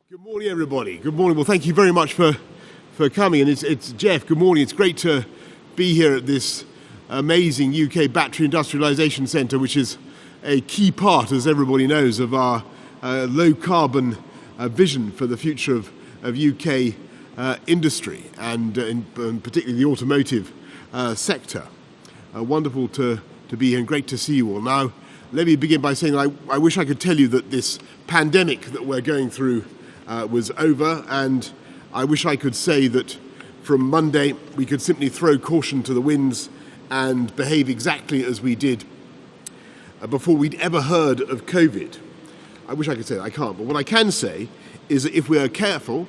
Good morning, everybody. Good morning. Well, thank you very much for coming. And it's Jeff. Good morning. It's great to be here at this amazing UK Battery Industrialisation Centre, which is a key part, as everybody knows, of our low-carbon vision for the future of UK industry and particularly the automotive sector. Wonderful to be here and great to see you all. Now, let me begin by saying that I wish I could tell you that this pandemic that we're going through was over, and I wish I could say that from Monday we could simply throw caution to the winds and behave exactly as we did before we'd ever heard of COVID. I wish I could say that, I can't, but what I can say is that if we are careful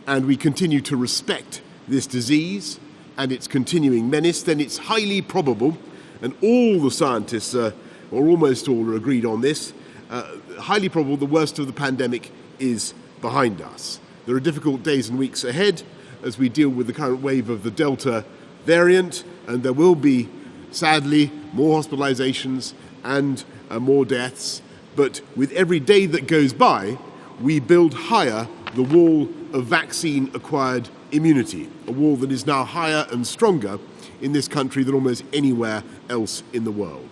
and we continue to respect this disease and its continuing menace, then it's highly probable, and all the scientists, or almost all, are agreed on this, highly probable the worst of the pandemic is behind us. There are difficult days and weeks ahead as we deal with the current wave of the Delta variant, and there will be, sadly, more hospitalizations and more deaths. But with every day that goes by, we build higher the wall of vaccine-acquired immunity, a wall that is now higher and stronger in this country than almost anywhere else in the world.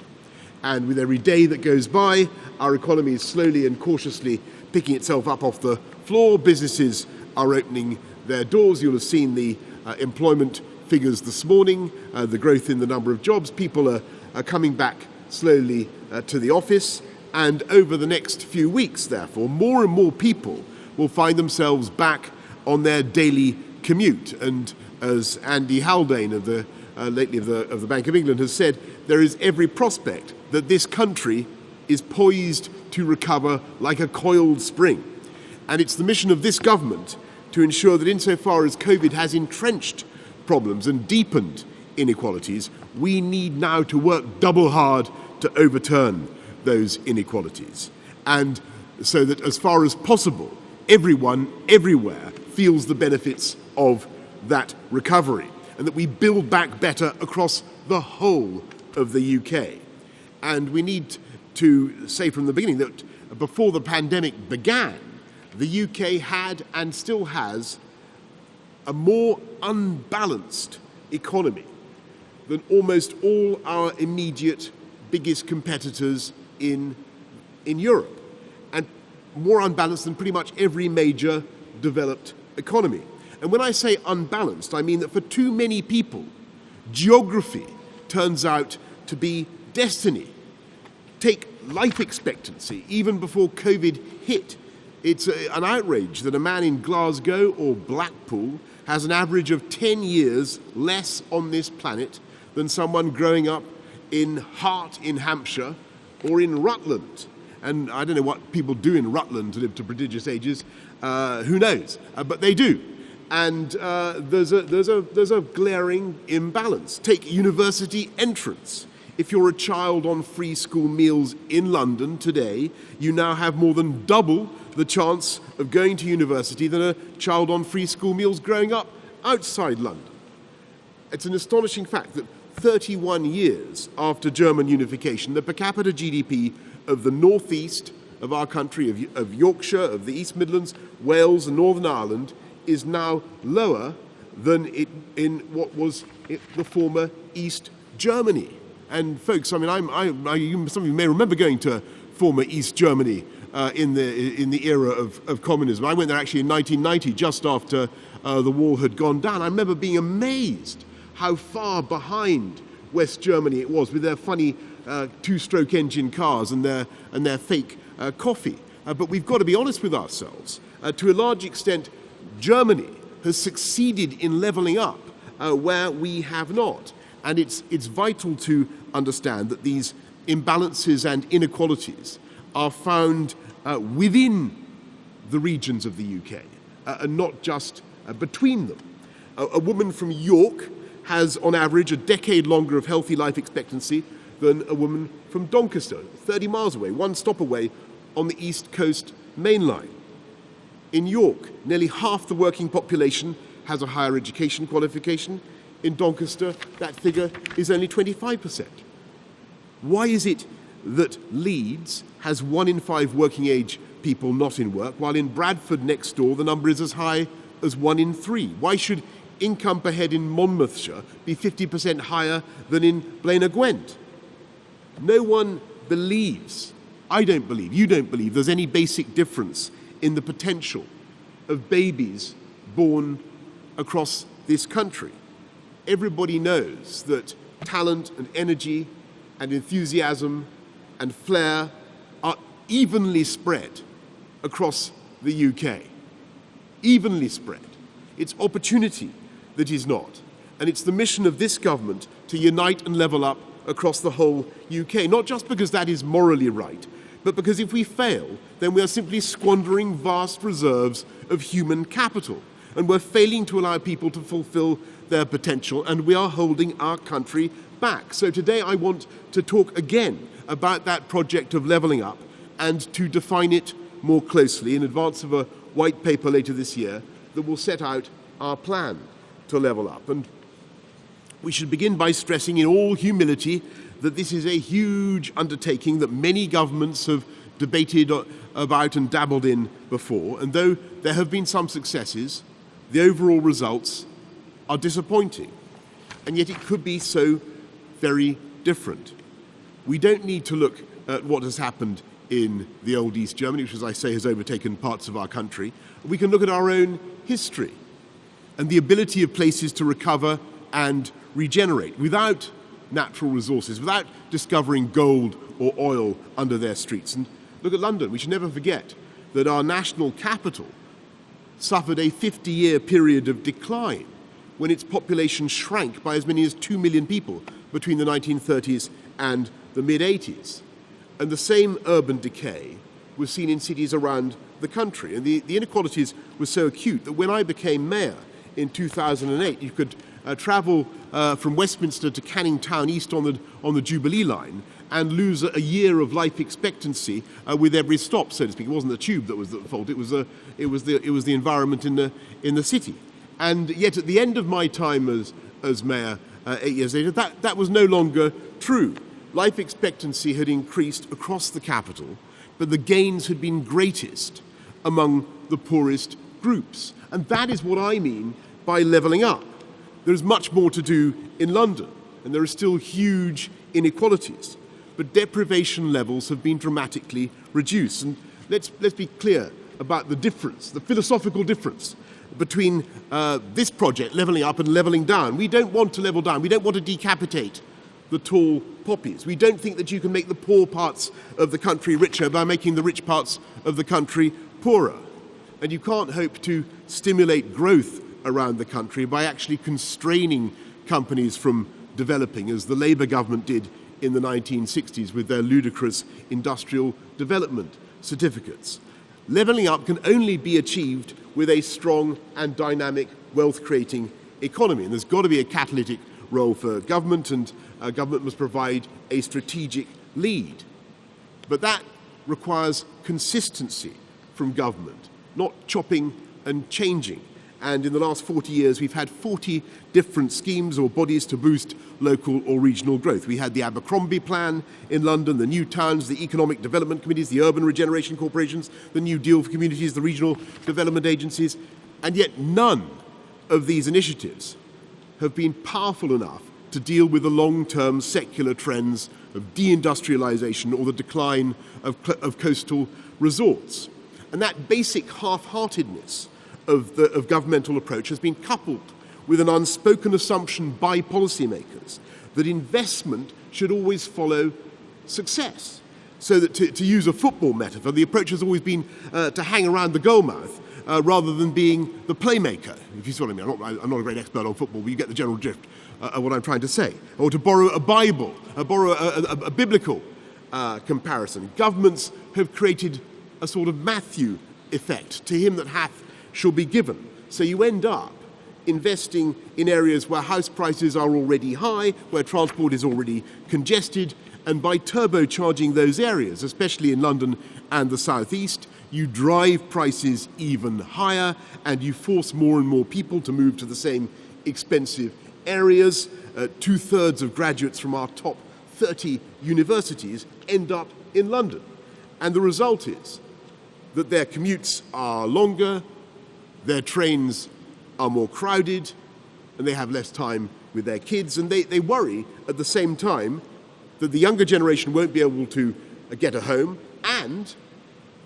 And with every day that goes by, our economy is slowly and cautiously picking itself up off the floor. Businesses are opening their doors. You'll have seen the employment figures this morning, the growth in the number of jobs. People are coming back slowly to the office. And over the next few weeks, therefore, more and more people will find themselves back on their daily commute. And as Andy Haldane lately of the Bank of England has said, there is every prospect that this country is poised to recover like a coiled spring. And it's the mission of this government to ensure that insofar as COVID has entrenched problems and deepened inequalities, we need now to work double hard to overturn those inequalities. And so that as far as possible, everyone, everywhere, feels the benefits of that recovery, and that we build back better across the whole of the UK. And we need to say from the beginning that before the pandemic began, the UK had and still has a more unbalanced economy than almost all our immediate biggest competitors in Europe, and more unbalanced than pretty much every major developed economy. And when I say unbalanced, I mean that for too many people, geography turns out to be destiny. Take life expectancy. Even before COVID hit, it's an outrage that a man in Glasgow or Blackpool has an average of 10 years less on this planet than someone growing up in Hart in Hampshire or in Rutland. And I don't know what people do in Rutland to live to prodigious ages. Who knows? But they do. And there's a glaring imbalance. Take university entrance. If you're a child on free school meals in London today, you now have more than double the chance of going to university than a child on free school meals growing up outside London. It's an astonishing fact that 31 years after German unification, the per capita GDP of the northeast of our country, of Yorkshire, of the East Midlands, Wales and Northern Ireland, is now lower than it in what was the former East Germany. And folks, I mean, some of you may remember going to former East Germany in the era of communism. I went there actually in 1990, just after the wall had gone down. I remember being amazed how far behind West Germany it was with their funny two-stroke engine cars and their fake coffee. But we've got to be honest with ourselves. To a large extent, Germany has succeeded in levelling up where we have not. And it's vital to understand that these imbalances and inequalities are found within the regions of the UK and not just between them. A woman from York has, on average, a decade longer of healthy life expectancy than a woman from Doncaster, 30 miles away, one stop away on the East Coast Main Line. In York, nearly half the working population has a higher education qualification. In Doncaster, that figure is only 25%. Why is it that Leeds has 1 in 5 working age people not in work, while in Bradford next door the number is as high as 1 in 3. Why should income per head in Monmouthshire be 50% higher than in Blaenau Gwent? No one believes, I don't believe, you don't believe, there's any basic difference in the potential of babies born across this country. Everybody knows that talent and energy and enthusiasm and flair are evenly spread across the UK. Evenly spread. It's opportunity that is not. And it's the mission of this government to unite and level up across the whole UK, not just because that is morally right, but because if we fail, then we are simply squandering vast reserves of human capital. And we're failing to allow people to fulfill their potential, and we are holding our country back. So today I want to talk again about that project of levelling up and to define it more closely in advance of a white paper later this year that will set out our plan to level up. And we should begin by stressing in all humility that this is a huge undertaking that many governments have debated about and dabbled in before, and though there have been some successes, the overall results are disappointing, and yet it could be so very different. We don't need to look at what has happened in the old East Germany, which, as I say, has overtaken parts of our country. We can look at our own history and the ability of places to recover and regenerate without natural resources, without discovering gold or oil under their streets. And look at London. We should never forget that our national capital suffered a 50-year period of decline when its population shrank by as many as 2 million people between the 1930s and the mid-80s. And the same urban decay was seen in cities around the country. And the inequalities were so acute that when I became mayor in 2008, you could travel from Westminster to Canning Town East on the Jubilee line and lose a year of life expectancy with every stop, so to speak. It wasn't the tube that was at fault; it was the environment in the city. And yet, at the end of my time as mayor, 8 years later, that was no longer true. Life expectancy had increased across the capital, but the gains had been greatest among the poorest groups. And that is what I mean by levelling up. There is much more to do in London, and there are still huge inequalities. But deprivation levels have been dramatically reduced. And let's be clear about the difference, the philosophical difference between this project, levelling up, and levelling down. We don't want to level down. We don't want to decapitate the tall poppies. We don't think that you can make the poor parts of the country richer by making the rich parts of the country poorer. And you can't hope to stimulate growth around the country by actually constraining companies from developing, as the Labour government did in the 1960s with their ludicrous industrial development certificates. Levelling up can only be achieved with a strong and dynamic wealth-creating economy. And there's got to be a catalytic role for government, and government must provide a strategic lead. But that requires consistency from government, not chopping and changing. And in the last 40 years, we've had 40 different schemes or bodies to boost local or regional growth. We had the Abercrombie Plan in London, the New Towns, the Economic Development Committees, the Urban Regeneration Corporations, the New Deal for Communities, the Regional Development Agencies. And yet none of these initiatives have been powerful enough to deal with the long-term secular trends of deindustrialization or the decline of coastal resorts. And that basic half-heartedness of governmental approach has been coupled with an unspoken assumption by policymakers that investment should always follow success. So that, to use a football metaphor, the approach has always been to hang around the goalmouth rather than being the playmaker. If you see what I mean, I'm not a great expert on football, but you get the general drift of what I'm trying to say. Or to borrow a Bible, borrow a biblical comparison. Governments have created a sort of Matthew effect. To him that hath shall be given. So you end up investing in areas where house prices are already high, where transport is already congested, and by turbocharging those areas, especially in London and the southeast, you drive prices even higher and you force more and more people to move to the same expensive areas. 2/3 of graduates from our top 30 universities end up in London. And the result is that their commutes are longer, their trains are more crowded, and they have less time with their kids. And they worry at the same time that the younger generation won't be able to get a home, and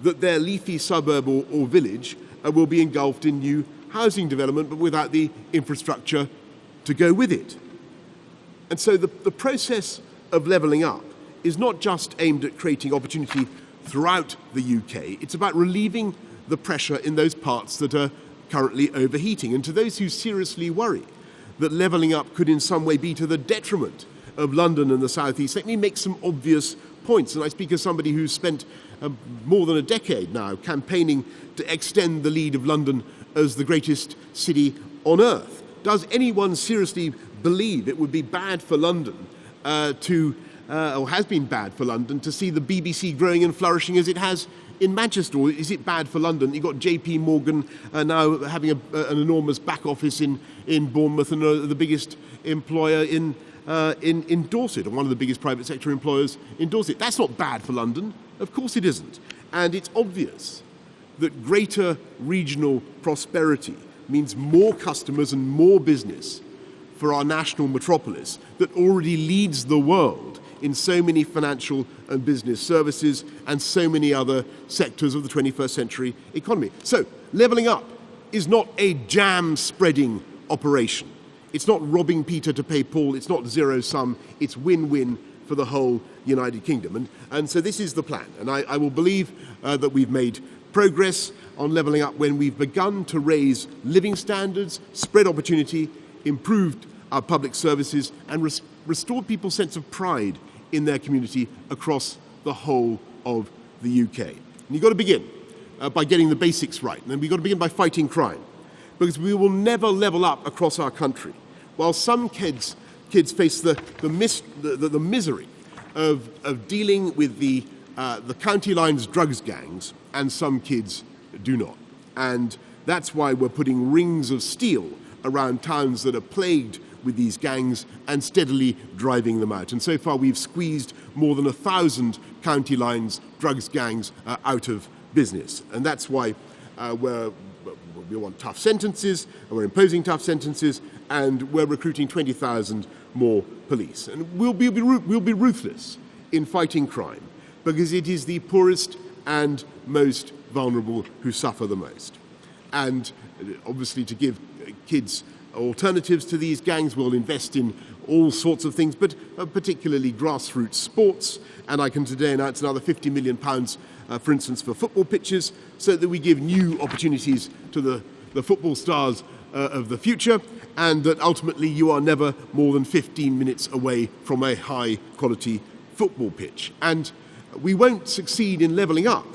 that their leafy suburb or village will be engulfed in new housing development, but without the infrastructure to go with it. And so the process of levelling up is not just aimed at creating opportunity throughout the UK, it's about relieving the pressure in those parts that are currently overheating. And to those who seriously worry that levelling up could in some way be to the detriment of London and the South East, let me make some obvious points. And I speak as somebody who's spent more than a decade now campaigning to extend the lead of London as the greatest city on earth. Does anyone seriously believe it would be bad for London or has been bad for London to see the BBC growing and flourishing as it has in Manchester? Or is it bad for London? You've got JP Morgan now having an enormous back office in Bournemouth, and the biggest employer in Dorset, and one of the biggest private sector employers in Dorset. That's not bad for London. Of course it isn't. And it's obvious that greater regional prosperity means more customers and more business for our national metropolis that already leads the world in so many financial and business services and so many other sectors of the 21st century economy. So, levelling up is not a jam-spreading operation. It's not robbing Peter to pay Paul, it's not zero-sum, it's win-win for the whole United Kingdom. And so this is the plan. And I will believe that we've made progress on levelling up when we've begun to raise living standards, spread opportunity, improved our public services, and restored people's sense of pride in their community across the whole of the UK. And you've got to begin by getting the basics right. And then we've got to begin by fighting crime, because we will never level up across our country. While some kids face the misery of dealing with the county lines drugs gangs, and some kids do not. And that's why we're putting rings of steel around towns that are plagued with these gangs and steadily driving them out. And so far we've squeezed more than 1,000 county lines drugs gangs out of business. And that's why we want tough sentences, and we're imposing tough sentences, and we're recruiting 20,000 more police. And we'll be ruthless in fighting crime, because it is the poorest and most vulnerable who suffer the most. And obviously, to give kids alternatives to these gangs, we'll invest in all sorts of things, but particularly grassroots sports. And I can today announce another £50 million, for instance, for football pitches, so that we give new opportunities to the football stars of the future, and that ultimately you are never more than 15 minutes away from a high-quality football pitch. And we won't succeed in levelling up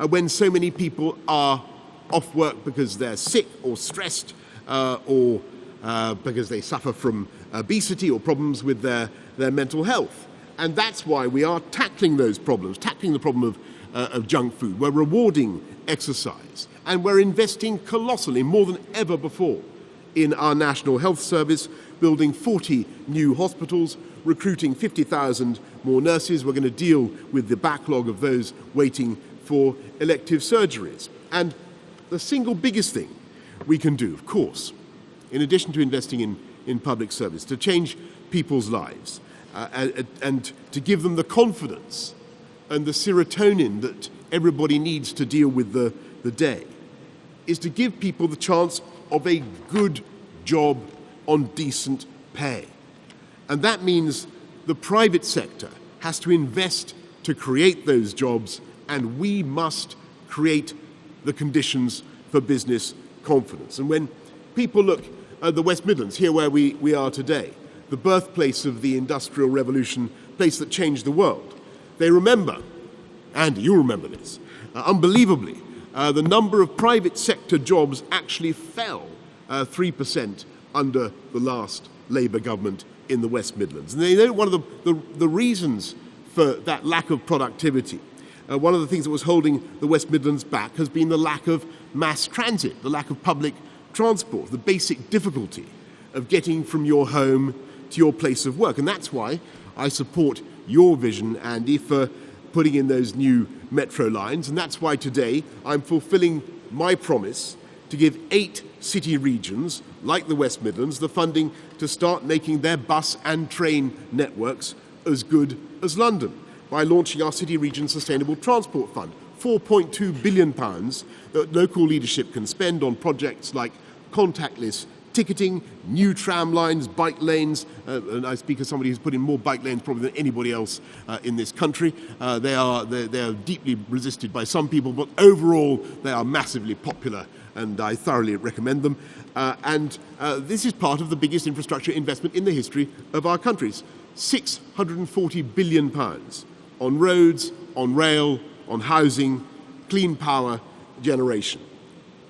when so many people are off work because they're sick or stressed or because they suffer from obesity or problems with their mental health. And that's why we are tackling those problems, tackling the problem of junk food. We're rewarding exercise, and we're investing colossally, more than ever before, in our National Health Service, building 40 new hospitals, recruiting 50,000 more nurses. We're going to deal with the backlog of those waiting for elective surgeries. And the single biggest thing we can do, of course, in addition to investing in public service, to change people's lives and to give them the confidence and the serotonin that everybody needs to deal with the day, is to give people the chance of a good job on decent pay. And that means the private sector has to invest to create those jobs, and we must create the conditions for business confidence. And when people look at the West Midlands, here where we are today, the birthplace of the Industrial Revolution, place that changed the world, they remember, Andy, you'll remember this, unbelievably, the number of private sector jobs actually fell 3% under the last Labour government in the West Midlands. And they know one of the reasons for that lack of productivity, one of the things that was holding the West Midlands back has been the lack of mass transit, the lack of public transport, the basic difficulty of getting from your home to your place of work. And that's why I support your vision, Andy, for putting in those new metro lines, and that's why today I'm fulfilling my promise to give 8 city regions, like the West Midlands, the funding to start making their bus and train networks as good as London by launching our City Region Sustainable Transport Fund, £4.2 billion that local leadership can spend on projects like contactless ticketing, new tram lines, bike lanes, and I speak as somebody who's put in more bike lanes probably than anybody else in this country. They are deeply resisted by some people, but overall they are massively popular, and I thoroughly recommend them. This is part of the biggest infrastructure investment in the history of our countries. £640 billion on roads, on rail, on housing, clean power generation.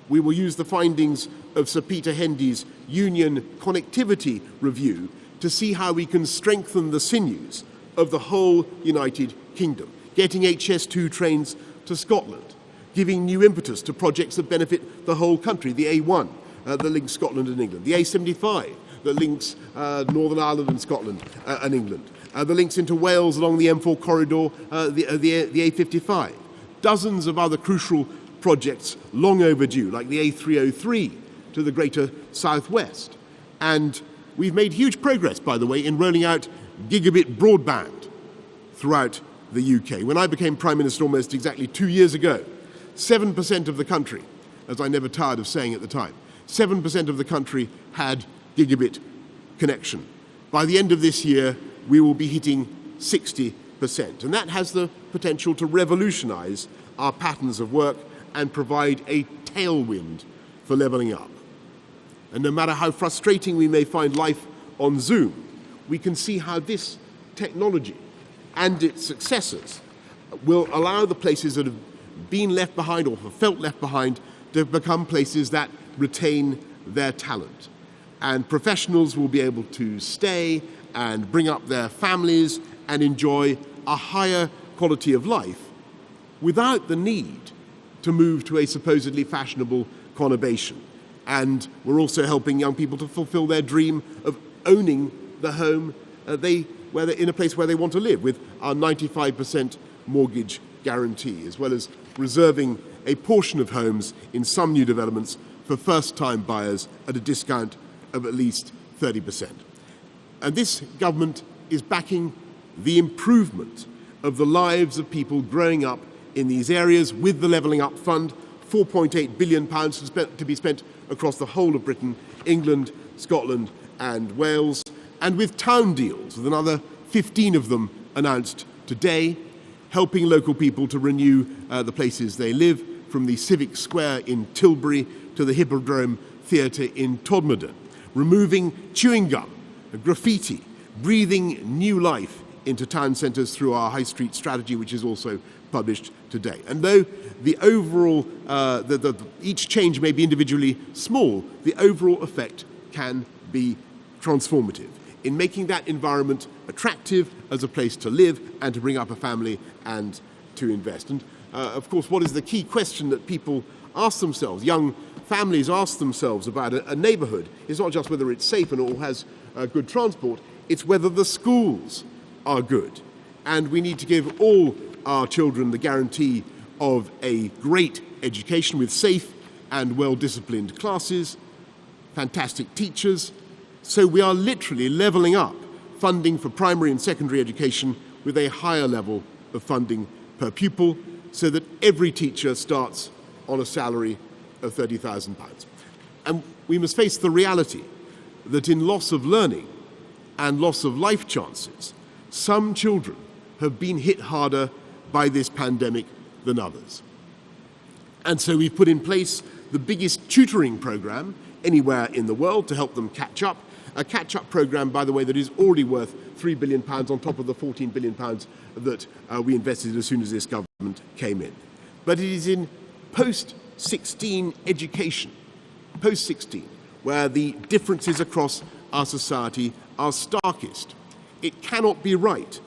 We will use the findings of Sir Peter Hendy's Union Connectivity Review to see how we can strengthen the sinews of the whole United Kingdom, getting HS2 trains to Scotland, giving new impetus to projects that benefit the whole country, the A1 that links Scotland and England, the A75 that links Northern Ireland and Scotland and England, the links into Wales along the M4 corridor, the A55, dozens of other crucial projects long overdue, like the A303 to the greater southwest. And we've made huge progress, by the way, in rolling out gigabit broadband throughout the UK. When I became Prime Minister almost exactly 2 years ago, 7% of the country, as I never tired of saying at the time, 7% of the country had gigabit connection. By the end of this year, we will be hitting 60%. And that has the potential to revolutionize our patterns of work and provide a tailwind for levelling up. And no matter how frustrating we may find life on Zoom, we can see how this technology and its successors will allow the places that have been left behind or have felt left behind to become places that retain their talent. And professionals will be able to stay and bring up their families and enjoy a higher quality of life without the need to move to a supposedly fashionable conurbation. And we're also helping young people to fulfill their dream of owning the home in a place where they want to live, with our 95% mortgage guarantee, as well as reserving a portion of homes in some new developments for first-time buyers at a discount of at least 30%. And this government is backing the improvement of the lives of people growing up in these areas with the Levelling Up Fund, £4.8 billion to be spent across the whole of Britain, England, Scotland and Wales, and with town deals, with another 15 of them announced today, helping local people to renew the places they live, from the Civic Square in Tilbury to the Hippodrome Theatre in Todmorden, removing chewing gum, graffiti, breathing new life into town centres through our High Street strategy, which is also published today. And though the overall, each change may be individually small, the overall effect can be transformative in making that environment attractive as a place to live and to bring up a family and to invest. And of course, what is the key question that people ask themselves, young families ask themselves about a neighbourhood, is not just whether it's safe and or has good transport, it's whether the schools are good. And we need to give all our children the guarantee of a great education with safe and well-disciplined classes, fantastic teachers. So we are literally levelling up funding for primary and secondary education with a higher level of funding per pupil, so that every teacher starts on a salary of £30,000. And we must face the reality that in loss of learning and loss of life chances, some children have been hit harder by this pandemic than others. And so we've put in place the biggest tutoring program anywhere in the world to help them catch up. A catch-up program, by the way, that is already worth £3 billion on top of the £14 billion that we invested as soon as this government came in. But it is in post-16 education, post-16, where the differences across our society are starkest. It cannot be right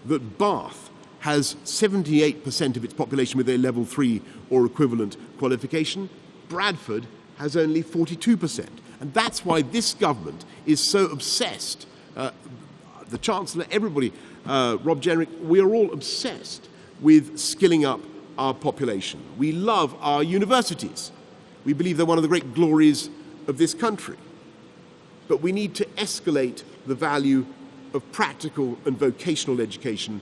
that Bath has 78% of its population with a level 3 or equivalent qualification. Bradford has only 42%. And that's why this government is so obsessed, the Chancellor, everybody, Rob Jenrick, we are all obsessed with skilling up our population. We love our universities. We believe they're one of the great glories of this country. But we need to escalate the value of practical and vocational education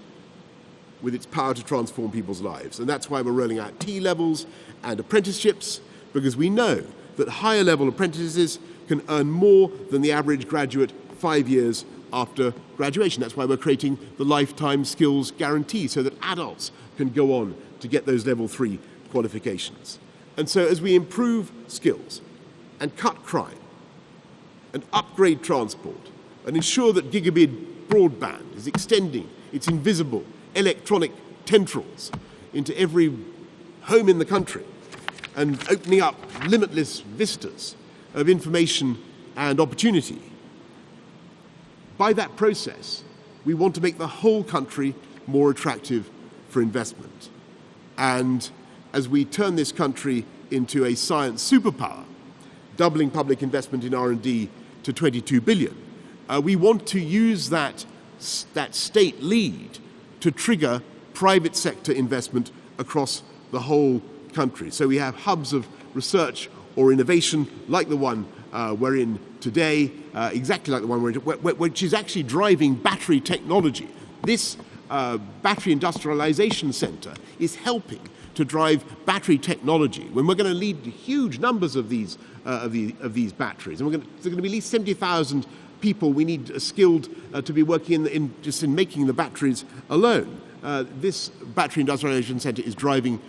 with its power to transform people's lives. And that's why we're rolling out T-levels and apprenticeships, because we know that higher level apprentices can earn more than the average graduate 5 years after graduation. That's why we're creating the lifetime skills guarantee, so that adults can go on to get those level 3 qualifications. And so as we improve skills and cut crime and upgrade transport and ensure that gigabit broadband is extending its invisible electronic tendrils into every home in the country and opening up limitless vistas of information and opportunity, by that process, we want to make the whole country more attractive for investment. And as we turn this country into a science superpower, doubling public investment in R&D to 22 billion, we want to use that state lead to trigger private sector investment across the whole country. So we have hubs of research or innovation like the one we're in today, exactly like the one we're in, which is actually driving battery technology. This battery industrialization center is helping to drive battery technology, when we're going to need huge numbers of these batteries. And there's going to be at least 70,000 people we need skilled to be working just in making the batteries alone. This battery industrialization center is driving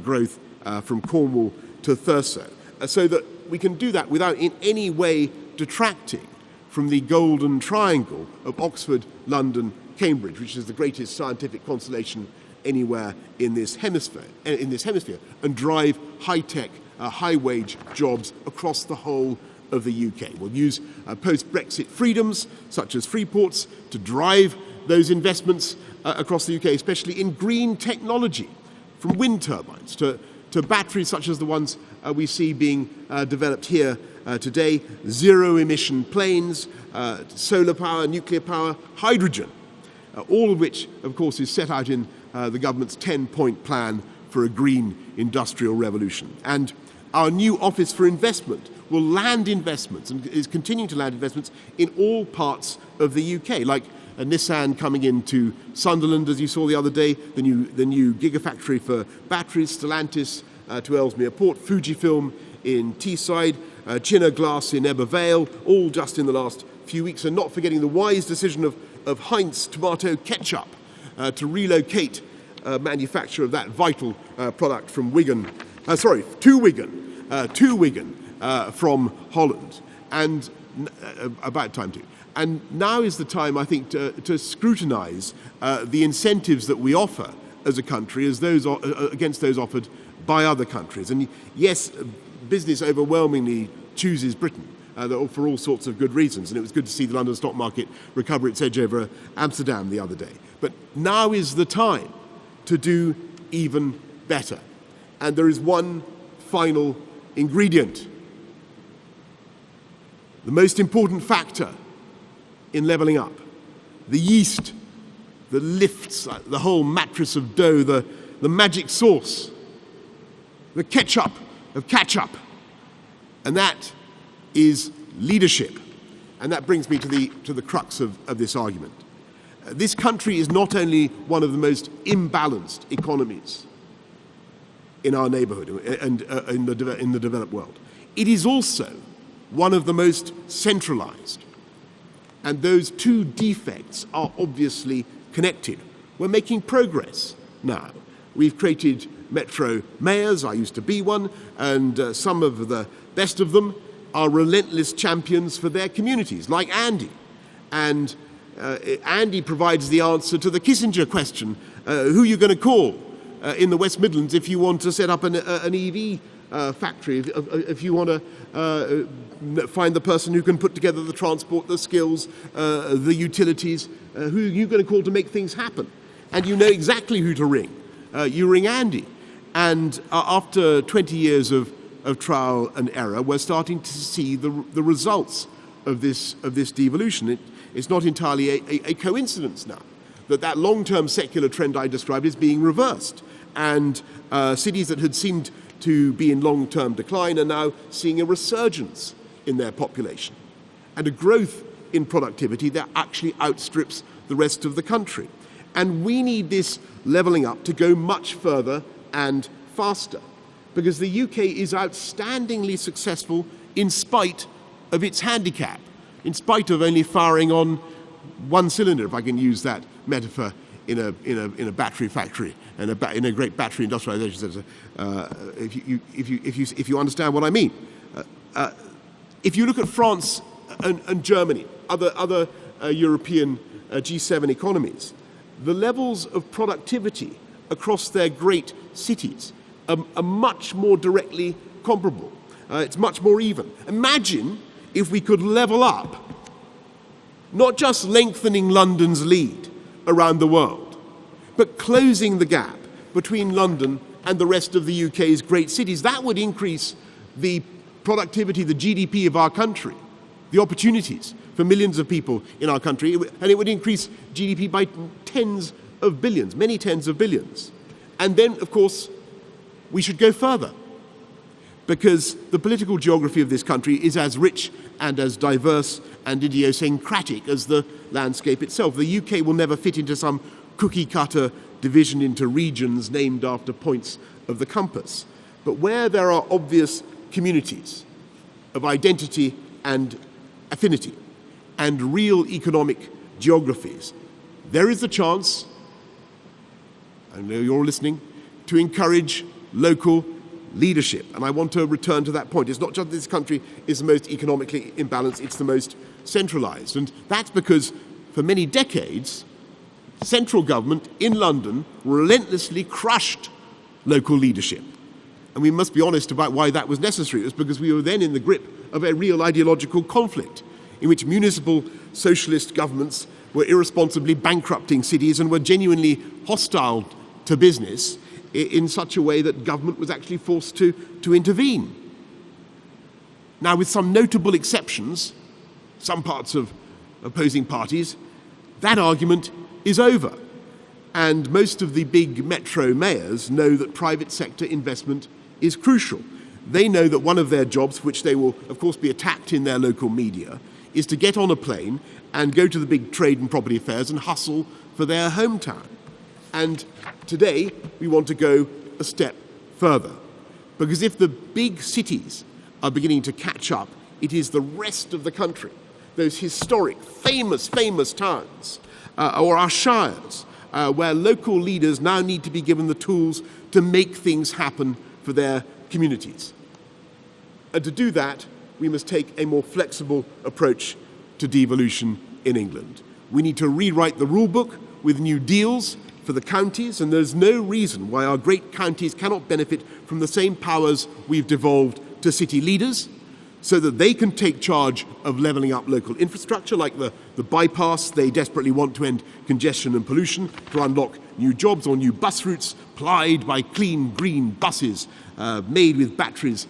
growth from Cornwall to Thurso, so that we can do that without in any way detracting from the golden triangle of Oxford, London, Cambridge, which is the greatest scientific constellation anywhere in this hemisphere, and drive high-tech, high-wage jobs across the whole of the UK. We'll use post-Brexit freedoms, such as free ports, to drive those investments across the UK, especially in green technology, from wind turbines to batteries such as the ones we see being developed here today, zero-emission planes, solar power, nuclear power, hydrogen, all of which, of course, is set out in the government's 10-point plan for a green industrial revolution. And our new Office for Investment will land investments and is continuing to land investments in all parts of the UK, like a Nissan coming into Sunderland, as you saw the other day, the new gigafactory for batteries, Stellantis to Ellesmere Port, Fujifilm in Teesside, Chinna Glass in Ebbw Vale, all just in the last few weeks, and not forgetting the wise decision of Heinz tomato ketchup to relocate manufacture of that vital product from Wigan, to Wigan from Holland, and about time too. And now is the time, I think, to scrutinise the incentives that we offer as a country as those against those offered by other countries. And yes, business overwhelmingly chooses Britain for all sorts of good reasons. And it was good to see the London stock market recover its edge over Amsterdam the other day. But now is the time to do even better. And there is one final ingredient. The most important factor in levelling up. The yeast that lifts the whole mattress of dough, the magic sauce, the ketchup of catch-up. And that is leadership. And that brings me to the crux of this argument. This country is not only one of the most imbalanced economies in our neighbourhood and in the developed world. It is also one of the most centralised. And those two defects are obviously connected. We're making progress now. We've created metro mayors, I used to be one, and some of the best of them are relentless champions for their communities, like Andy. And Andy provides the answer to the Kissinger question, who are you going to call in the West Midlands if you want to set up an EV factory, if you want to find the person who can put together the transport, the skills, the utilities, who are you going to call to make things happen? And you know exactly who to ring. You ring Andy. And after 20 years of trial and error, we're starting to see the results of this devolution. It's not entirely a coincidence now that long-term secular trend I described is being reversed. And cities that had seemed to be in long-term decline are now seeing a resurgence in their population and a growth in productivity that actually outstrips the rest of the country. And we need this levelling up to go much further and faster, because the UK is outstandingly successful in spite of its handicap, in spite of only firing on one cylinder, if I can use that metaphor, in a battery factory and in a great battery industrialization center. If you understand what I mean. If you look at France and Germany, other European G7 economies, the levels of productivity across their great cities are much more directly comparable. It's much more even. Imagine if we could level up, not just lengthening London's lead around the world, but closing the gap between London and the rest of the UK's great cities. That would increase the productivity, the GDP of our country, the opportunities for millions of people in our country, and it would increase GDP by tens of billions, many tens of billions. And then, of course, we should go further, because the political geography of this country is as rich and as diverse and idiosyncratic as the landscape itself. The UK will never fit into some cookie-cutter division into regions named after points of the compass. But where there are obvious communities of identity and affinity and real economic geographies, there is the chance, I know you're listening, to encourage local leadership. And I want to return to that point. It's not just that this country is the most economically imbalanced, it's the most centralized. And that's because for many decades, central government in London relentlessly crushed local leadership. And we must be honest about why that was necessary. It was because we were then in the grip of a real ideological conflict in which municipal socialist governments were irresponsibly bankrupting cities and were genuinely hostile to business in such a way that government was actually forced to intervene. Now, with some notable exceptions, some parts of opposing parties, that argument is over. And most of the big metro mayors know that private sector investment is crucial. They know that one of their jobs, which they will of course be attacked in their local media, is to get on a plane and go to the big trade and property fairs and hustle for their hometown. And today we want to go a step further, because if the big cities are beginning to catch up, it is the rest of the country, those historic, famous towns, or our shires, where local leaders now need to be given the tools to make things happen for their communities. And to do that, we must take a more flexible approach to devolution in England. We need to rewrite the rule book with new deals for the counties, and there's no reason why our great counties cannot benefit from the same powers we've devolved to city leaders, so that they can take charge of levelling up local infrastructure, like the bypass they desperately want to end congestion and pollution, to unlock new jobs or new bus routes plied by clean green buses made with batteries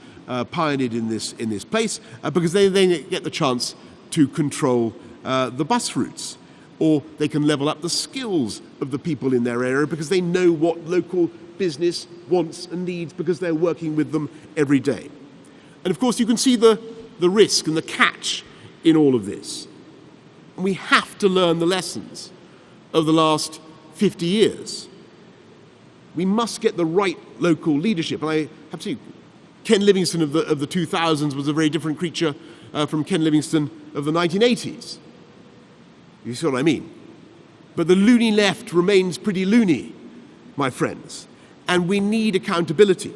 pioneered in this place, because they then get the chance to control the bus routes. Or they can level up the skills of the people in their area because they know what local business wants and needs because they're working with them every day. And of course, you can see the risk and the catch in all of this. We have to learn the lessons of the last 50 years. We must get the right local leadership. And I have to say, Ken Livingstone of the 2000s was a very different creature from Ken Livingstone of the 1980s. You see what I mean? But the loony left remains pretty loony, my friends. And we need accountability.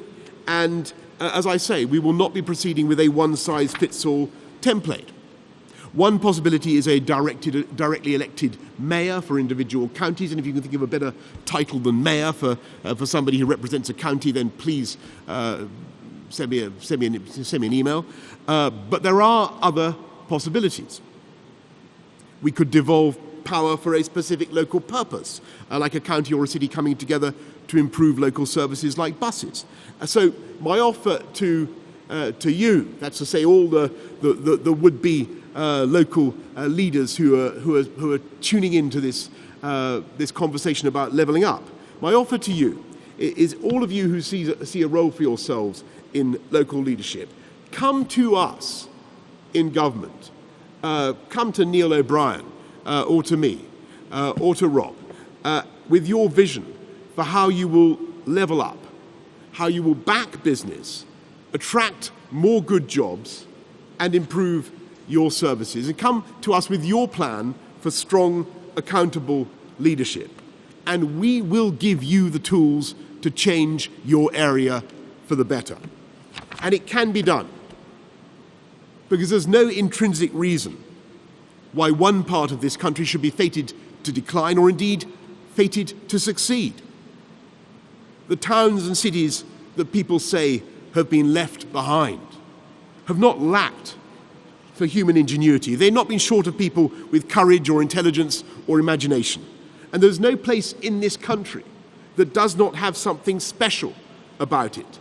And as I say, we will not be proceeding with a one-size-fits-all template. One possibility is a directly elected mayor for individual counties, and if you can think of a better title than mayor for somebody who represents a county, then please send me an email. But there are other possibilities. We could devolve power for a specific local purpose, like a county or a city coming together to improve local services like buses. So my offer to you, that's to say all the would-be local leaders who are tuning into this conversation about levelling up, my offer to you is all of you who see a role for yourselves in local leadership, come to us in government. Come to Neil O'Brien or to me or to Rob with your vision for how you will level up, how you will back business, attract more good jobs and improve your services, and come to us with your plan for strong, accountable leadership. And we will give you the tools to change your area for the better. And it can be done, because there's no intrinsic reason why one part of this country should be fated to decline, or indeed fated to succeed. The towns and cities that people say have been left behind have not lacked for human ingenuity. They've not been short of people with courage or intelligence or imagination. And there's no place in this country that does not have something special about it.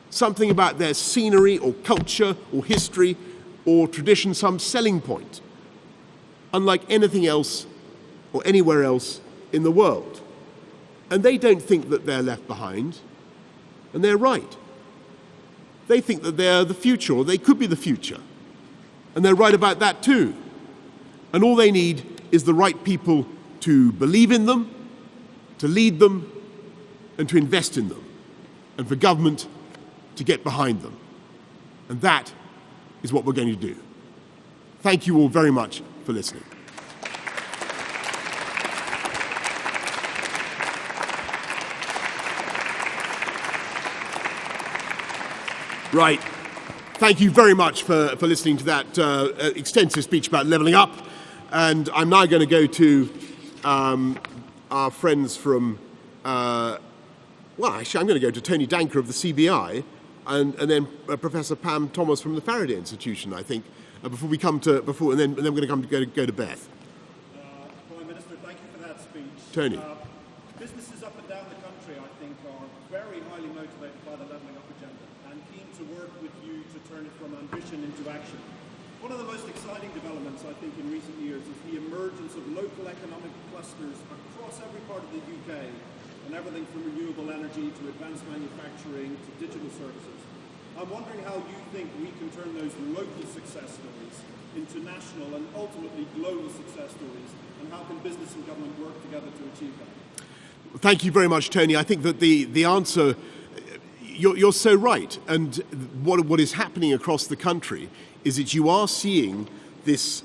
Something about their scenery or culture or history or tradition, some selling point, unlike anything else or anywhere else in the world. And they don't think that they're left behind, and they're right. They think that they're the future, or they could be the future. And they're right about that too. And all they need is the right people to believe in them, to lead them, and to invest in them, and for government to get behind them. And that is what we're going to do. Thank you all very much for listening. Right. Thank you very much for listening to that extensive speech about levelling up. And I'm now going to go to our friends from, well, actually, I'm going to go to Tony Danker of the CBI and then Professor Pam Thomas from the Faraday Institution, I think, before we come to, and then we're going to go to Beth. Prime Minister, thank you for that speech. Tony. Businesses up and down the country, I think, are very highly motivated by the levelling up agenda and keen to work with you to turn it from ambition into action. One of the most exciting developments, I think, in recent years is the emergence of local economic clusters across every part of the UK, and everything from renewable energy to advanced manufacturing to digital services. I'm wondering how you think we can turn those local success stories into national and ultimately global success stories, and how can business and government work together to achieve that? Thank you very much, Tony. I think that the answer, you're so right. And what is happening across the country is that you are seeing this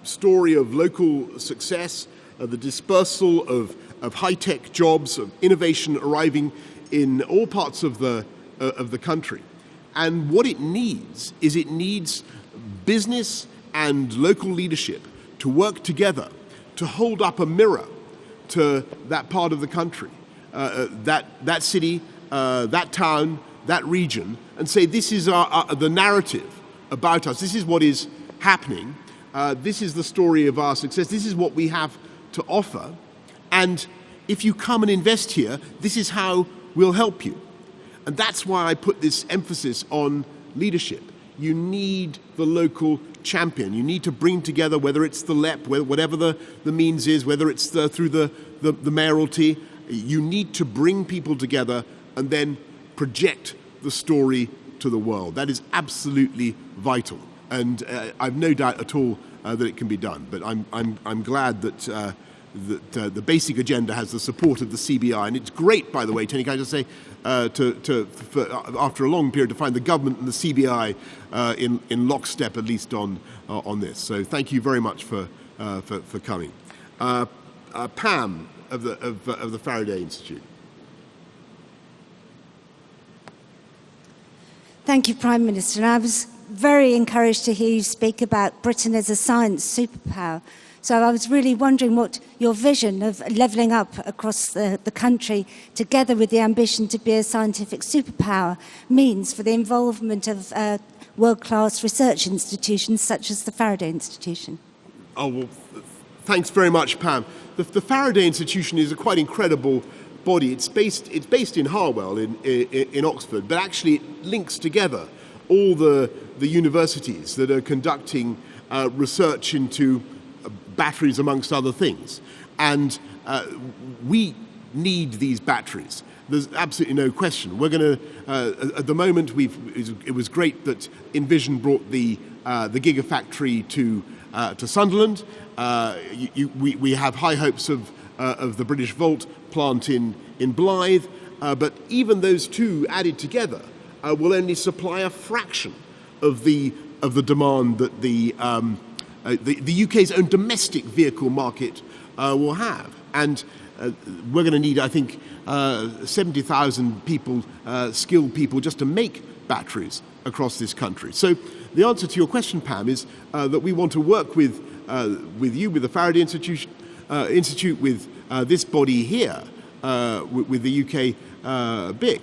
story of local success, the dispersal of high-tech jobs, of innovation arriving in all parts of the country. And what it needs is business and local leadership to work together to hold up a mirror to that part of the country, that city, that town, that region, and say, this is the narrative about us. This is what is happening. This is the story of our success. This is what we have to offer. And if you come and invest here, this is how we'll help you. And that's why I put this emphasis on leadership. You need the local champion. You need to bring together, whether it's the LEP, whatever the means is, whether it's through the mayoralty, you need to bring people together and then project the story to the world. That is absolutely vital. And I've no doubt at all that it can be done. But I'm glad that the basic agenda has the support of the CBI, and it's great, by the way, Tony, can I just say, after a long period, to find the government and the CBI in lockstep, at least on this. So thank you very much for coming. Pam of the Faraday Institute. Thank you, Prime Minister. And I was very encouraged to hear you speak about Britain as a science superpower. So I was really wondering what your vision of levelling up across the country, together with the ambition to be a scientific superpower, means for the involvement of world-class research institutions such as the Faraday Institution. Oh, well, thanks very much, Pam. The Faraday Institution is a quite incredible body. It's based in Harwell in Oxford, but actually it links together all the universities that are conducting research into batteries, amongst other things. And we need these batteries. there's absolutely no question. We're going to, at the moment, it was great that Envision brought the Gigafactory to Sunderland. We have high hopes of the British Volt plant in Blythe, but even those two added together will only supply a fraction of the demand that the UK's own domestic vehicle market will have. And we're going to need, I think, 70,000 people, skilled people, just to make batteries across this country. So the answer to your question, Pam, is that we want to work with you, with the Faraday Institute, with this body here, with the UK BIC,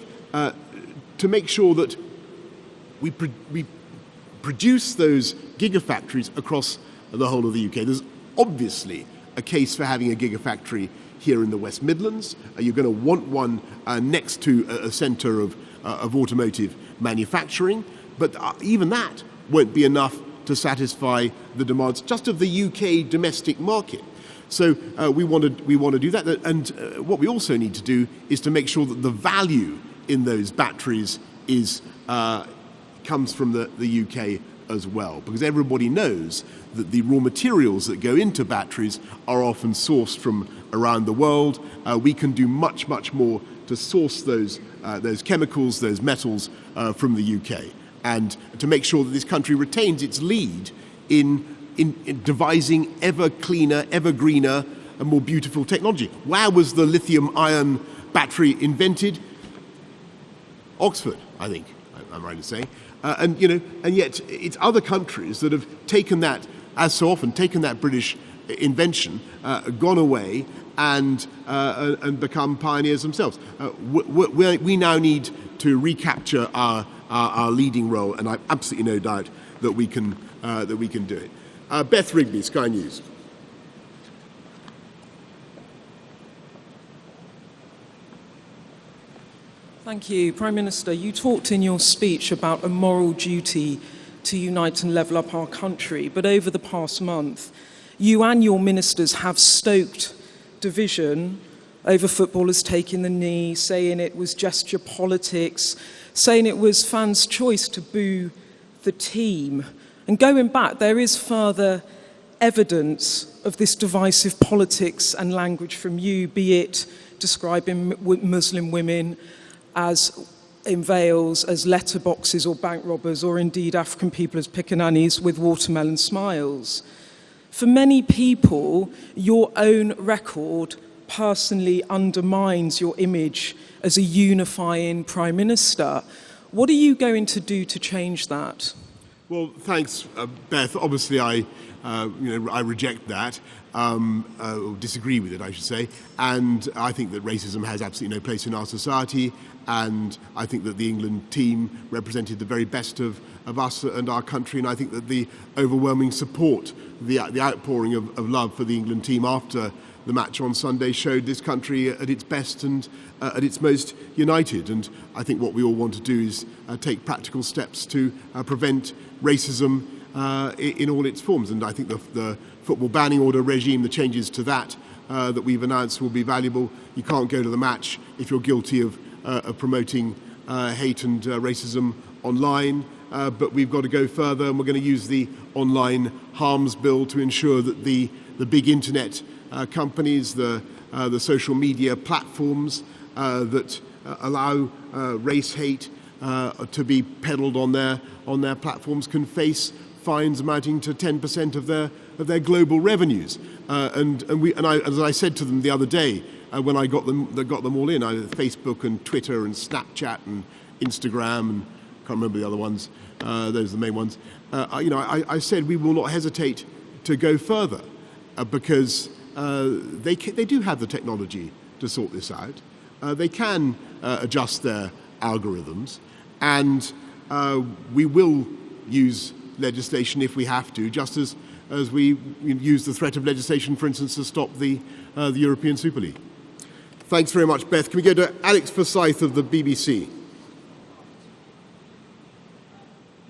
to make sure that we produce those gigafactories across the whole of the UK. There's obviously a case for having a gigafactory here in the West Midlands. You're going to want one next to a centre of automotive manufacturing, but even that won't be enough to satisfy the demands just of the UK domestic market. So we want to do that, and what we also need to do is to make sure that the value in those batteries comes from the UK as well, because everybody knows that the raw materials that go into batteries are often sourced from around the world. We can do much more to source those chemicals, those metals from the UK, and to make sure that this country retains its lead in devising ever cleaner, ever greener, and more beautiful technology. Where was the lithium-ion battery invented? Oxford, I think I'm right in saying. And yet it's other countries that have taken that, as so often, taken that British invention, gone away and become pioneers themselves. We now need to recapture our leading role, and I've absolutely no doubt that we can do it. Beth Rigby, Sky News. Thank you. Prime Minister, you talked in your speech about a moral duty to unite and level up our country, but over the past month, you and your ministers have stoked division over footballers taking the knee, saying it was gesture politics, saying it was fans' choice to boo the team. And going back, there is further evidence of this divisive politics and language from you, be it describing Muslim women as in veils, as letterboxes or bank robbers, or indeed African people as pickaninnies with watermelon smiles. For many people, your own record personally undermines your image as a unifying Prime Minister. What are you going to do to change that? Well, thanks, Beth. Obviously, I reject that, or disagree with it, I should say. And I think that racism has absolutely no place in our society. And I think that the England team represented the very best of us and our country. And I think that the overwhelming support, the outpouring of love for the England team after the match on Sunday showed this country at its best and at its most united. And I think what we all want to do is take practical steps to prevent racism in all its forms. And I think the football banning order regime, the changes to that that we've announced will be valuable. You can't go to the match if you're guilty of promoting hate and racism online, but we've got to go further, and we're going to use the online harms bill to ensure that the big internet companies, the social media platforms that allow race hate to be peddled on their platforms can face fines amounting to 10% of their global revenues. And as I said to them the other day, when I got them all in, Facebook and Twitter and Snapchat and Instagram and can't remember the other ones. Those are the main ones. I said we will not hesitate to go further because they do have the technology to sort this out. They can adjust their algorithms, and we will use legislation if we have to, just as we use the threat of legislation, for instance, to stop the European Super League. Thanks very much, Beth. Can we go to Alex Forsyth of the BBC?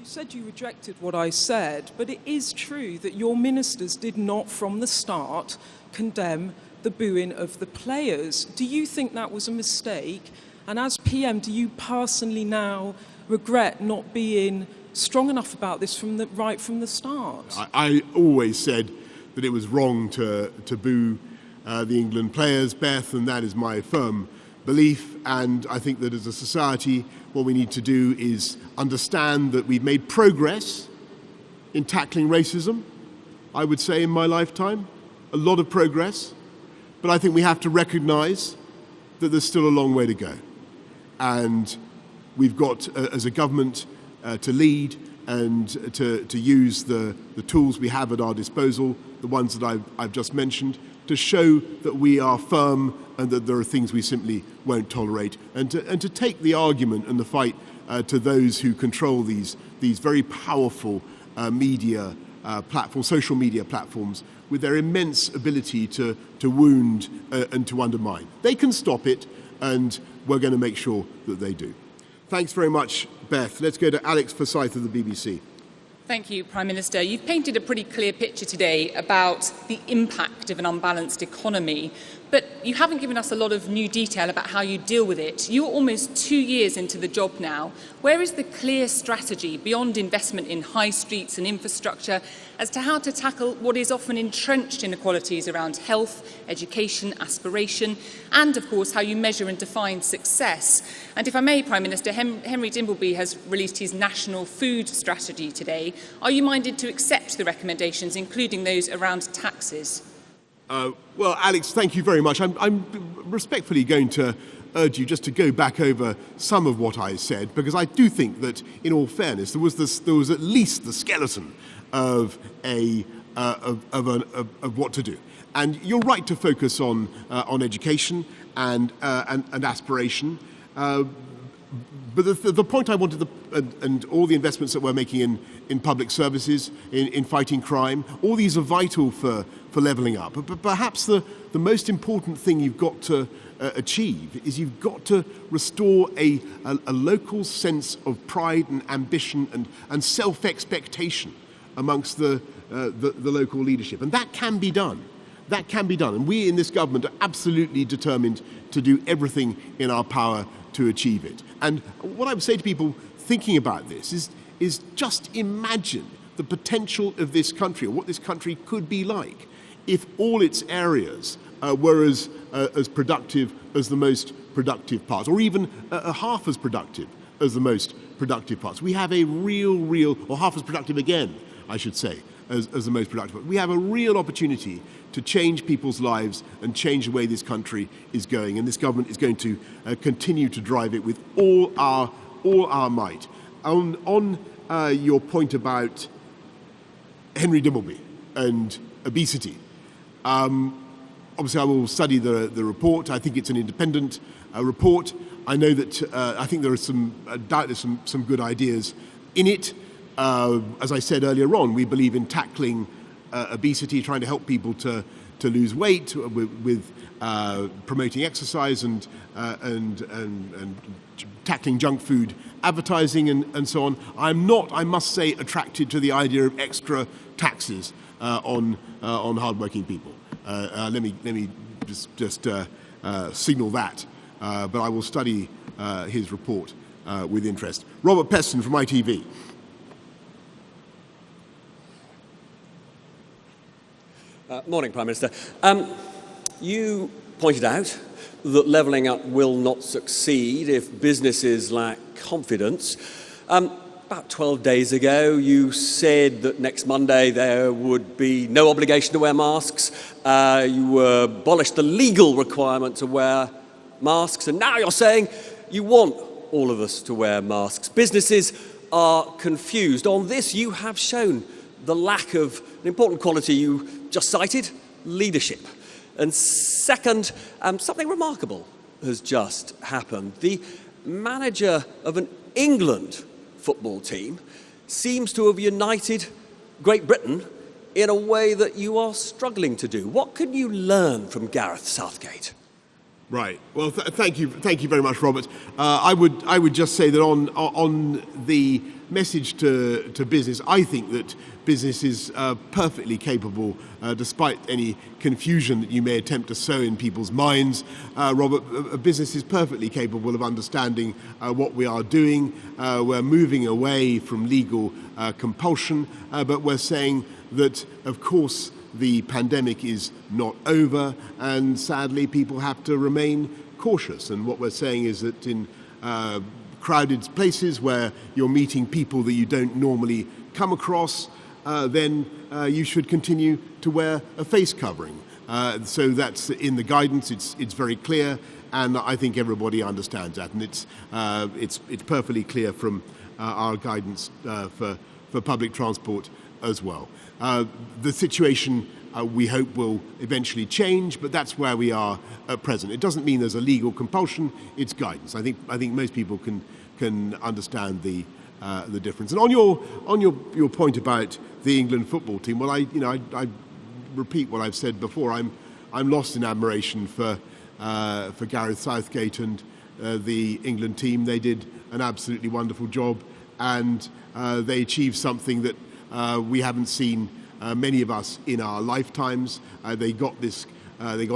You said you rejected what I said, but it is true that your ministers did not from the start condemn the booing of the players. Do you think that was a mistake? And as PM, do you personally now regret not being strong enough about this right from the start? I always said that it was wrong to boo the England players, Beth, and that is my firm belief. And I think that as a society, what we need to do is understand that we've made progress in tackling racism, I would say, in my lifetime. A lot of progress. But I think we have to recognize that there's still a long way to go. And we've got, as a government, to lead and to use the tools we have at our disposal, the ones that I've just mentioned, to show that we are firm and that there are things we simply won't tolerate, and to take the argument and the fight to those who control these very powerful media platforms, social media platforms, with their immense ability to wound and to undermine. They can stop it, and we're going to make sure that they do. Thanks very much, Beth. Let's go to Alex Forsyth of the BBC. Thank you, Prime Minister. You've painted a pretty clear picture today about the impact of an unbalanced economy, but you haven't given us a lot of new detail about how you deal with it. You're almost 2 years into the job now. Where is the clear strategy beyond investment in high streets and infrastructure as to how to tackle what is often entrenched inequalities around health, education, aspiration, and of course how you measure and define success? And if I may, Prime Minister, Henry Dimbleby has released his national food strategy today. Are you minded to accept the recommendations, including those around taxes? Well, Alex, thank you very much. I'm respectfully going to urge you just to go back over some of what I said, because I do think that, in all fairness, there was at least the skeleton of what to do. And you're right to focus on education and aspiration. But the point I wanted, and all the investments that we're making in public services, in fighting crime, all these are vital for levelling up. But perhaps the most important thing you've got to achieve is you've got to restore a local sense of pride and ambition and self-expectation amongst the local leadership. And that can be done. That can be done. And we in this government are absolutely determined to do everything in our power to achieve it. And what I would say to people thinking about this is just imagine the potential of this country, or what this country could be like, if all its areas were as productive as the most productive parts, or even half as productive as the most productive parts. We have a real, or half as productive again, I should say, as the most productive. We have a real opportunity to change people's lives and change the way this country is going, and this government is going to continue to drive it with all our might. On your point about Henry Dimbleby and obesity, obviously I will study the report. I think it's an independent report. I know that I think there are some good ideas in it. As I said earlier on, we believe in tackling obesity, trying to help people to lose weight with promoting exercise and tackling junk food advertising and so on. I'm not, I must say, attracted to the idea of extra taxes on hardworking people. Let me just signal that. But I will study his report with interest. Robert Peston from ITV. Morning, Prime Minister. You pointed out that levelling up will not succeed if businesses lack confidence. About 12 days ago, you said that next Monday there would be no obligation to wear masks. You abolished the legal requirement to wear masks, and now you're saying you want all of us to wear masks. Businesses are confused. On this, you have shown the lack of an important quality you just cited, leadership. And second, something remarkable has just happened. The manager of an England football team seems to have united Great Britain in a way that you are struggling to do. What can you learn from Gareth Southgate? Right. Well, thank you very much, Robert. I would just say that on the message to business, I think that business is perfectly capable, despite any confusion that you may attempt to sow in people's minds, Robert, business is perfectly capable of understanding what we are doing. We're moving away from legal compulsion, but we're saying that, of course, the pandemic is not over, and sadly people have to remain cautious. And what we're saying is that in crowded places where you're meeting people that you don't normally come across, then you should continue to wear a face covering. So that's in the guidance. It's very clear, and I think everybody understands that. And it's perfectly clear from our guidance for public transport as well. The situation we hope will eventually change, but that's where we are at present. It doesn't mean there's a legal compulsion. It's guidance. I think most people can understand the difference. And on your point about the England football team, well, I repeat what I've said before. I'm lost in admiration for Gareth Southgate and the England team. They did an absolutely wonderful job, and they achieved something that we haven't seen many of us in our lifetimes. They got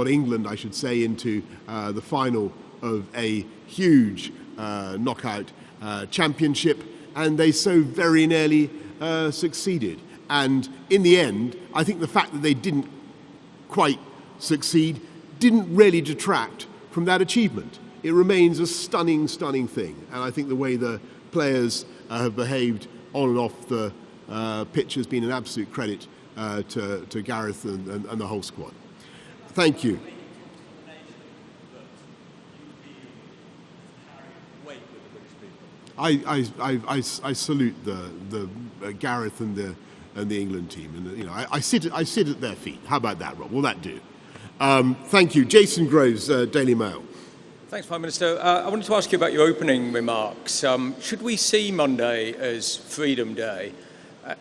England, I should say, into the final of a huge knockout championship, and they so very nearly succeeded. And in the end, I think the fact that they didn't quite succeed didn't really detract from that achievement. It remains a stunning, stunning thing. And I think the way the players have behaved on and off the pitch has been an absolute credit to Gareth and the whole squad. Thank you. I salute the Gareth and the England team, and I sit at their feet. How about that, Rob? Will that do? Thank you, Jason Groves, Daily Mail. Thanks, Prime Minister. I wanted to ask you about your opening remarks. Should we see Monday as Freedom Day?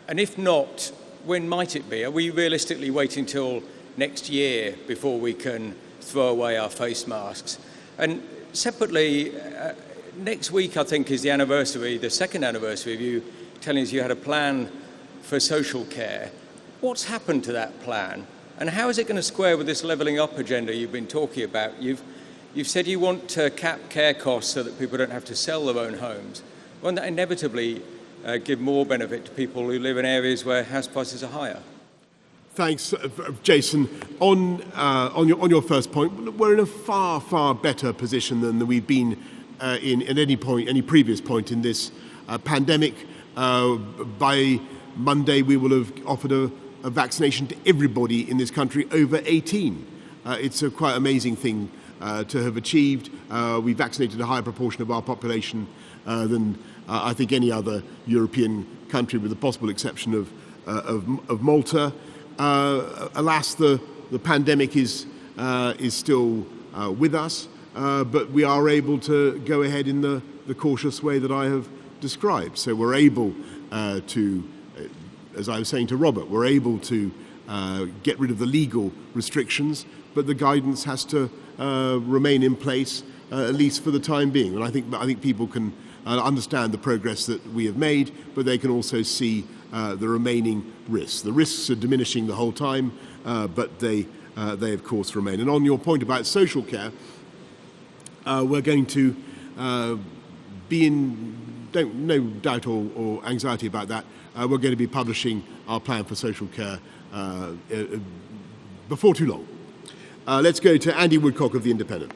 And if not, when might it be? Are we realistically waiting till next year before we can throw away our face masks? And separately, next week, I think, is the second anniversary of you telling us you had a plan for social care. What's happened to that plan? And how is it going to square with this levelling up agenda you've been talking about? You've said you want to cap care costs so that people don't have to sell their own homes. Won't that inevitably give more benefit to people who live in areas where house prices are higher? Thanks, Jason. On your first point, we're in a far, far better position than we've been in at any previous point in this pandemic. By Monday, we will have offered a vaccination to everybody in this country over 18. It's a quite amazing thing to have achieved. We vaccinated a higher proportion of our population than I think any other European country, with the possible exception of Malta. Alas, the pandemic is still with us, but we are able to go ahead in the cautious way that I have described. So we're able to, as I was saying to Robert, we're able to get rid of the legal restrictions, but the guidance has to remain in place, at least for the time being. And I think people can understand the progress that we have made, but they can also see the remaining risks. The risks are diminishing the whole time, but they of course remain. And on your point about social care, we're going to be in no doubt or anxiety about that. We're going to be publishing our plan for social care before too long. Let's go to Andy Woodcock of The Independent.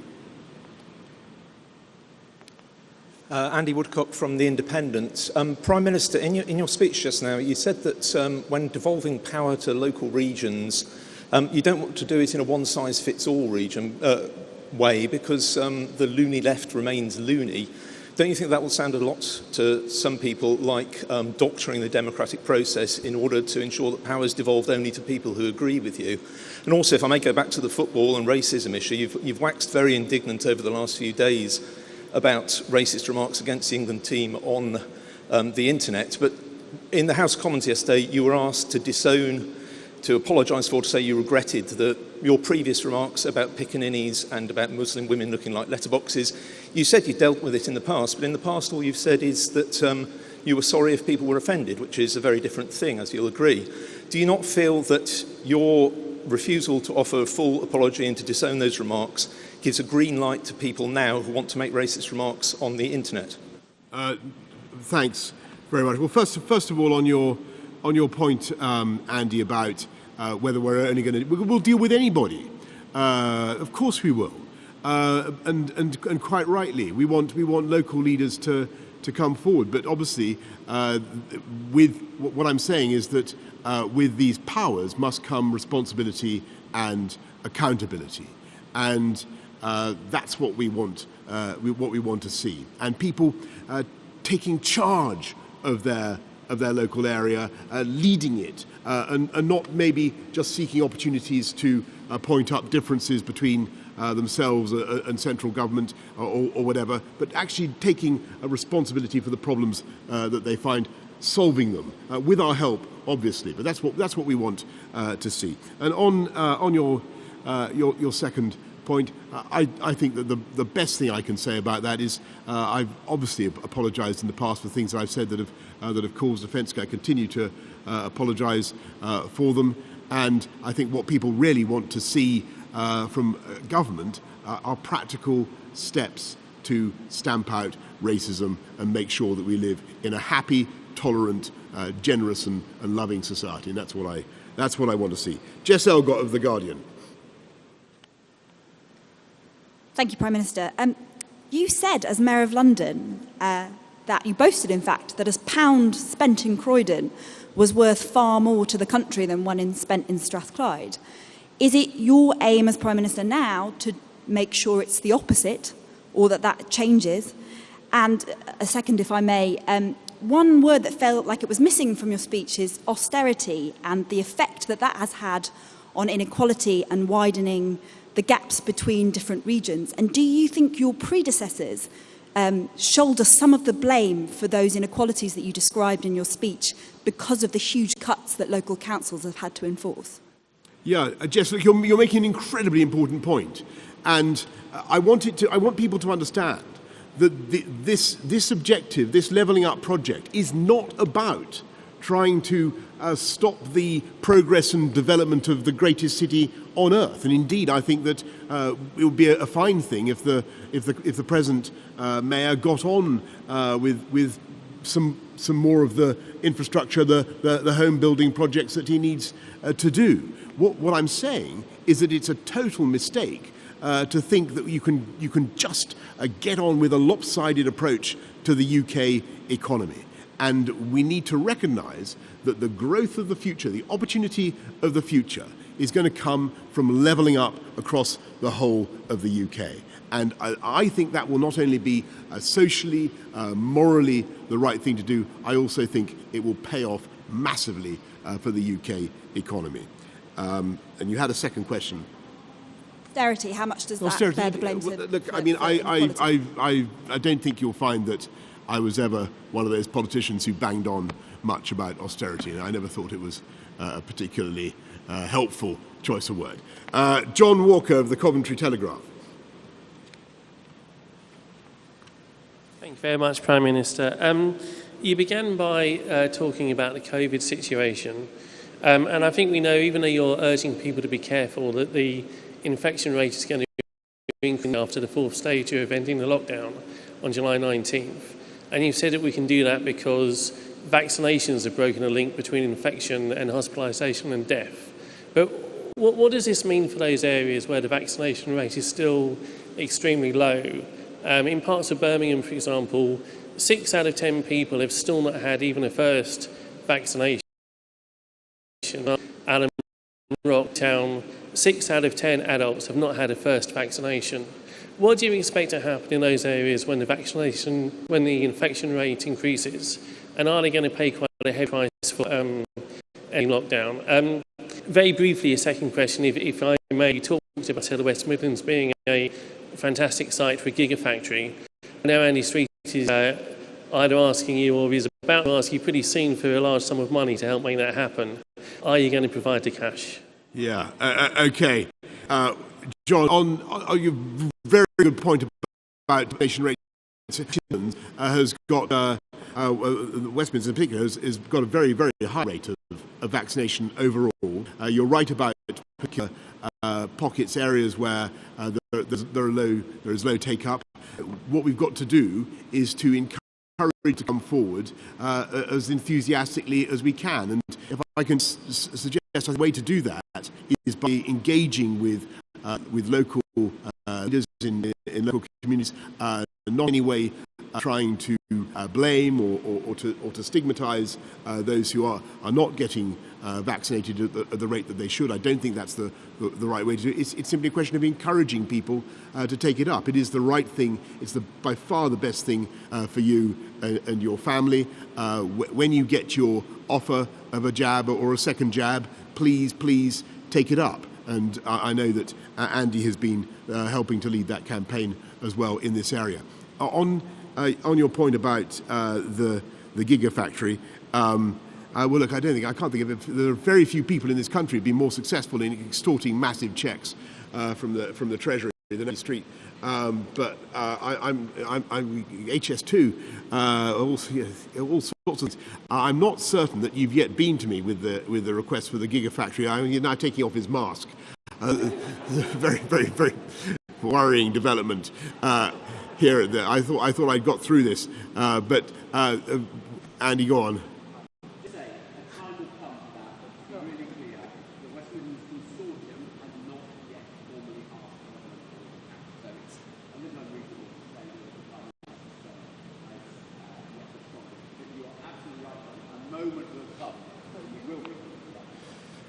Andy Woodcock from The Independent. Prime Minister, in your speech just now, you said that when devolving power to local regions, you don't want to do it in a one-size-fits-all way because the loony left remains loony. Don't you think that will sound a lot to some people like doctoring the democratic process in order to ensure that power is devolved only to people who agree with you? And also, if I may go back to the football and racism issue, you've waxed very indignant over the last few days about racist remarks against the England team on the internet. But in the House of Commons yesterday, you were asked to disown, to apologise for, to say you regretted your previous remarks about piccaninnies and about Muslim women looking like letterboxes. You said you dealt with it in the past, but in the past all you've said is that you were sorry if people were offended, which is a very different thing, as you'll agree. Do you not feel that your refusal to offer a full apology and to disown those remarks gives a green light to people now who want to make racist remarks on the internet? Thanks very much. Well, first of all, on your point, Andy, about whether we're only going to, we'll deal with anybody. Of course we will, and quite rightly, we want local leaders to come forward. But obviously, with what I'm saying is that with these powers must come responsibility and accountability, and that's what we want. What we want to see, and people taking charge of their local area, leading it, and not maybe just seeking opportunities to point up differences between themselves and central government or whatever, but actually taking a responsibility for the problems that they find, solving them with our help, obviously. But that's what we want to see. And on your second point, I think that the best thing I can say about that is I've obviously apologised in the past for things that I've said that have caused offence. I continue to apologise for them, and I think what people really want to see from government are practical steps to stamp out racism and make sure that we live in a happy, tolerant, generous and loving society. And that's what I want to see. Jess Elgott of The Guardian. Thank you, Prime Minister. You said, as Mayor of London, that you boasted, in fact, that a pound spent in Croydon was worth far more to the country than one spent in Strathclyde. Is it your aim as Prime Minister now to make sure it's the opposite, or that changes? And a second, if I may, one word that felt like it was missing from your speech is austerity, and the effect that has had on inequality and widening the gaps between different regions. And do you think your predecessors shoulder some of the blame for those inequalities that you described in your speech because of the huge cuts that local councils have had to enforce? Yeah, Jess, look, you're making an incredibly important point, and I want people to understand that this objective, this levelling up project, is not about trying to stop the progress and development of the greatest city on earth. And indeed, I think that it would be a fine thing if the present mayor got on with some more of the infrastructure, the home building projects that he needs to do. What I'm saying is that it's a total mistake to think that you can just get on with a lopsided approach to the UK economy. And we need to recognise that the growth of the future, the opportunity of the future, is going to come from levelling up across the whole of the UK. And I think that will not only be socially, morally the right thing to do, I also think it will pay off massively for the UK economy. And you had a second question. Austerity, how much does that bear the blame to? Look, I mean, I don't think you'll find that I was ever one of those politicians who banged on much about austerity, and I never thought it was a particularly helpful choice of word. John Walker of the Coventry Telegraph. Thank you very much, Prime Minister. You began by talking about the COVID situation, and I think we know, even though you're urging people to be careful, that the infection rate is going to increase after the fourth stage of ending the lockdown on July 19th. And you've said that we can do that because vaccinations have broken a link between infection and hospitalisation and death. But what does this mean for those areas where the vaccination rate is still extremely low? In parts of Birmingham, for example, 6 out of 10 people have still not had even a first vaccination. Allen Rock Town, 6 out of 10 adults have not had a first vaccination. What do you expect to happen in those areas when the infection rate increases? And are they going to pay quite a heavy price for any lockdown? Very briefly, a second question, if I may. You talked about the West Midlands being a fantastic site for a gigafactory. Now Andy Street is either asking you or is about to ask you pretty soon for a large sum of money to help make that happen. Are you going to provide the cash? Yeah, okay. John, on your very good point about vaccination rate, has got Westminster in particular, has got a very, very high rate of vaccination overall. You're right about particular pockets, areas where there is low take-up. What we've got to do is to encourage to come forward as enthusiastically as we can. And if I can suggest a way to do that is by engaging with local leaders in local communities, not in any way trying to blame or to stigmatise those who are not getting vaccinated at the rate that they should. I don't think that's the right way to do it. It's simply a question of encouraging people to take it up. It is the right thing. It's by far the best thing for you and your family. When you get your offer of a jab or a second jab, please take it up. And I know that Andy has been helping to lead that campaign as well in this area. On your point about the Gigafactory, well, look, I can't think of it. There are very few people in this country who've been more successful in extorting massive checks from the Treasury than Andy Street. But I'm HS2, all sorts of things. I'm not certain that you've yet been to me with the request for the Gigafactory. You're now taking off his mask. Very, very, very worrying development here. I thought I'd got through this, but Andy, go on.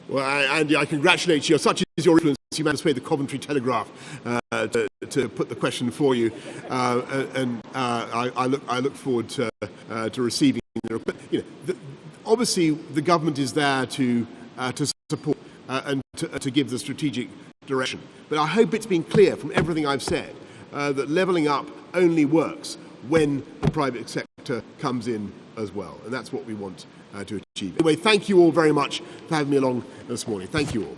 Well, Andy, I congratulate you. Such is your influence, you managed to persuade the Coventry Telegraph to put the question for you, and I look forward to receiving the request. Obviously, the government is there to support and to give the strategic direction. But I hope it's been clear from everything I've said that levelling up only works when the private sector comes in as well, and that's what we want to achieve. Anyway, thank you all very much for having me along this morning. Thank you all.